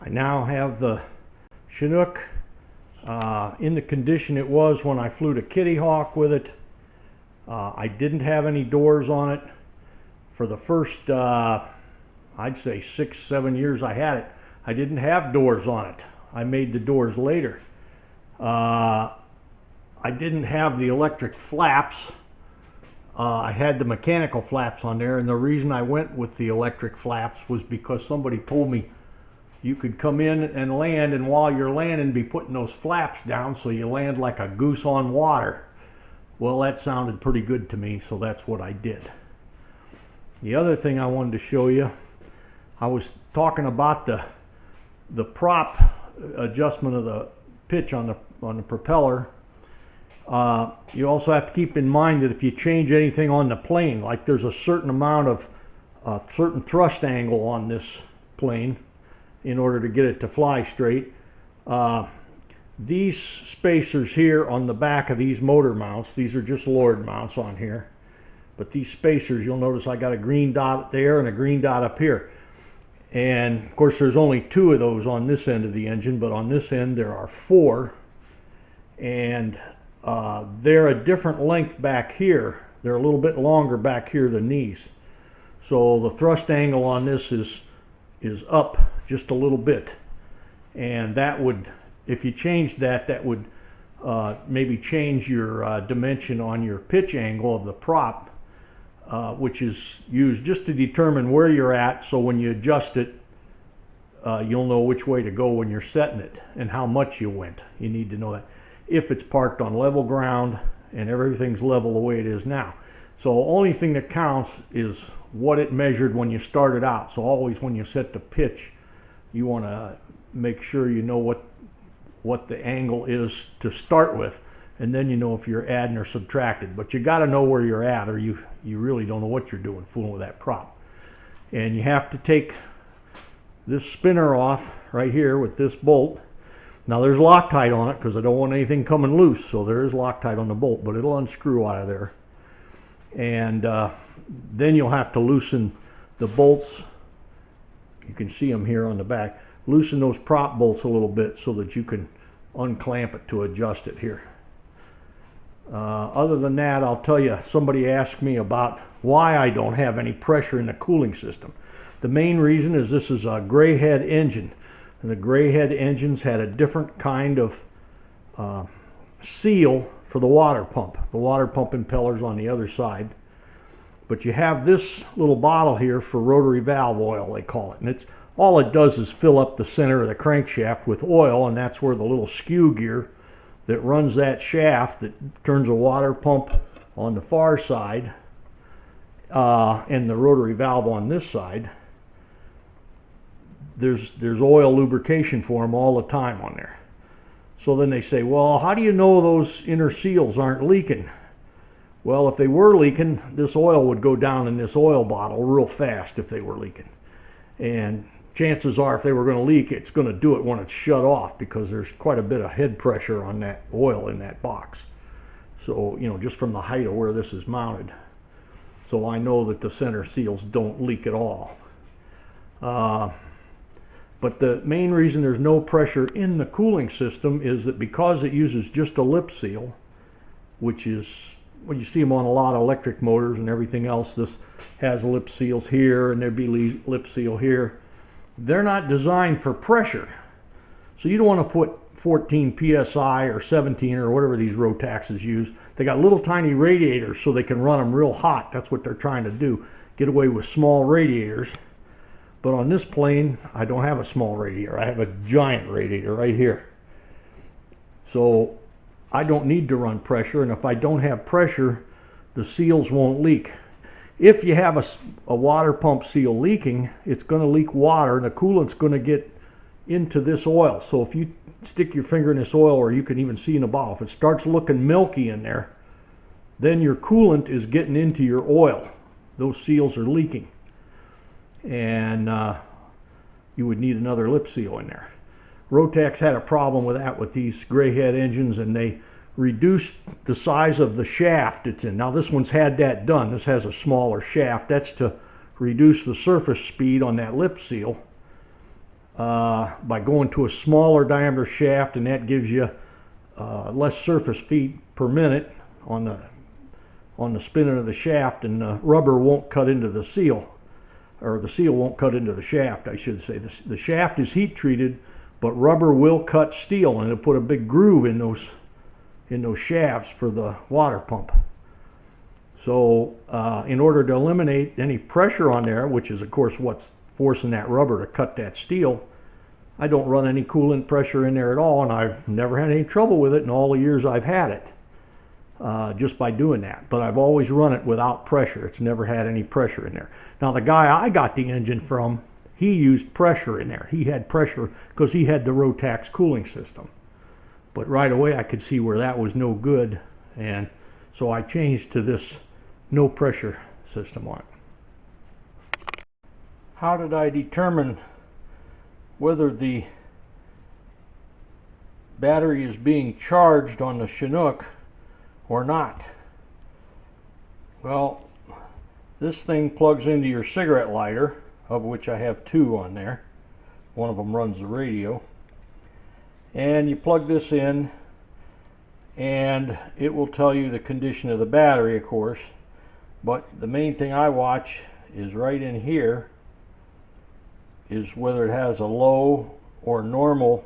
I now have the Chinook in the condition it was when I flew to Kitty Hawk with it. I didn't have any doors on it for the first I'd say 6-7 years I had it. I didn't have doors on it. I made the doors later. I didn't have the electric flaps. I had the mechanical flaps on there, and the reason I went with the electric flaps was because somebody told me you could come in and land, and while you're landing be putting those flaps down so you land like a goose on water. Well, that sounded pretty good to me, so that's what I did. The other thing I wanted to show you, I was talking about the prop adjustment of the pitch on the propeller. You also have to keep in mind that if you change anything on the plane, like there's a certain amount of certain thrust angle on this plane in order to get it to fly straight. These spacers here on the back of these motor mounts, these are just Lord mounts on here, but these spacers, you'll notice I got a green dot there and a green dot up here. And of course there's only 2 of those on this end of the engine, but on this end there are 4. And they're a different length back here. They're a little bit longer back here than these. So the thrust angle on this is up just a little bit. And that would, if you changed that, that would maybe change your dimension on your pitch angle of the prop, which is used just to determine where you're at, so when you adjust it, you'll know which way to go when you're setting it and how much you went. You need to know that. If it's parked on level ground and everything's level the way it is now. So the only thing that counts is what it measured when you started out. So always when you set the pitch, you want to make sure you know what the angle is to start with, and then you know if you're adding or subtracting. But you got to know where you're at, or you really don't know what you're doing fooling with that prop. And you have to take this spinner off right here with this bolt. Now there's Loctite on it because I don't want anything coming loose, so there is Loctite on the bolt, but it'll unscrew out of there. And then you'll have to loosen the bolts. You can see them here on the back. Loosen those prop bolts a little bit so that you can unclamp it to adjust it here. Other than that, I'll tell you, somebody asked me about why I don't have any pressure in the cooling system. The main reason is this is a gray head engine. And the gray head engines had a different kind of seal for the water pump. The water pump impeller's on the other side. But you have this little bottle here for rotary valve oil, they call it. And it's all it does is fill up the center of the crankshaft with oil, and that's where the little skew gear that runs that shaft that turns a water pump on the far side and the rotary valve on this side. There's oil lubrication for them all the time on there. So then they say, well, how do you know those inner seals aren't leaking? Well, if they were leaking, this oil would go down in this oil bottle real fast if they were leaking. And chances are if they were going to leak, it's going to do it when it's shut off, because there's quite a bit of head pressure on that oil in that box. So, you know, just from the height of where this is mounted. So I know that the center seals don't leak at all. But the main reason there's no pressure in the cooling system is that because it uses just a lip seal, which is, well, you see them on a lot of electric motors and everything else. This has lip seals here, and there'd be lip seal here. They're not designed for pressure. So you don't want to put 14 psi or 17 or whatever these Rotaxes use. They got little tiny radiators so they can run them real hot. That's what they're trying to do, get away with small radiators. But on this plane, I don't have a small radiator. I have a giant radiator right here. So I don't need to run pressure, and if I don't have pressure, the seals won't leak. If you have a water pump seal leaking, it's going to leak water, and the coolant's going to get into this oil. So if you stick your finger in this oil, or you can even see in the bottle, if it starts looking milky in there, then your coolant is getting into your oil. Those seals are leaking. And you would need another lip seal in there. Rotax had a problem with that with these gray head engines, and they reduced the size of the shaft it's in. Now this one's had that done. This has a smaller shaft. That's to reduce the surface speed on that lip seal. by going to a smaller diameter shaft, and that gives you less surface feet per minute on the spinning of the shaft, and the rubber won't cut into the seal, or the seal won't cut into the shaft, I should say. The shaft is heat treated, but rubber will cut steel, and it'll put a big groove in those shafts for the water pump. So in order to eliminate any pressure on there, which is of course what's forcing that rubber to cut that steel, I don't run any coolant pressure in there at all, and I've never had any trouble with it in all the years I've had it, just by doing that. But I've always run it without pressure. It's never had any pressure in there. Now the guy I got the engine from, he used pressure in there. He had pressure because he had the Rotax cooling system. But right away I could see where that was no good, and so I changed to this no pressure system on it. How did I determine whether the battery is being charged on the Chinook or not? Well, this thing plugs into your cigarette lighter, of which I have two on there. One of them runs the radio. And you plug this in, and it will tell you the condition of the battery, of course. But the main thing I watch is right in here, is whether it has a low or normal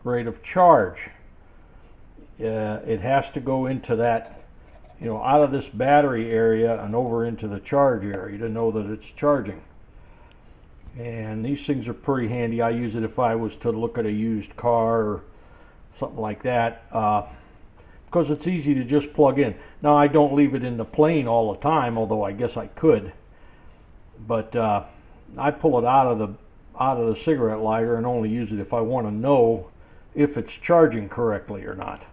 rate of charge. It has to go into that, out of this battery area and over into the charge area to know that it's charging. And these things are pretty handy. I use it if I was to look at a used car or something like that, because it's easy to just plug in. Now I don't leave it in the plane all the time, although I guess I could. But I pull it out of the cigarette lighter and only use it if I want to know if it's charging correctly or not.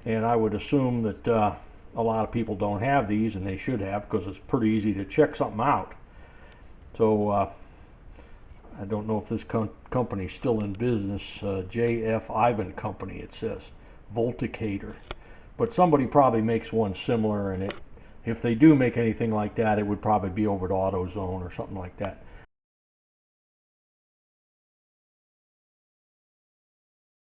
And I would assume that a lot of people don't have these, and they should have, because it's pretty easy to check something out. So I don't know if this company's still in business. J.F. Ivan Company, it says. Volticator. But somebody probably makes one similar, and if they do make anything like that, it would probably be over at AutoZone or something like that.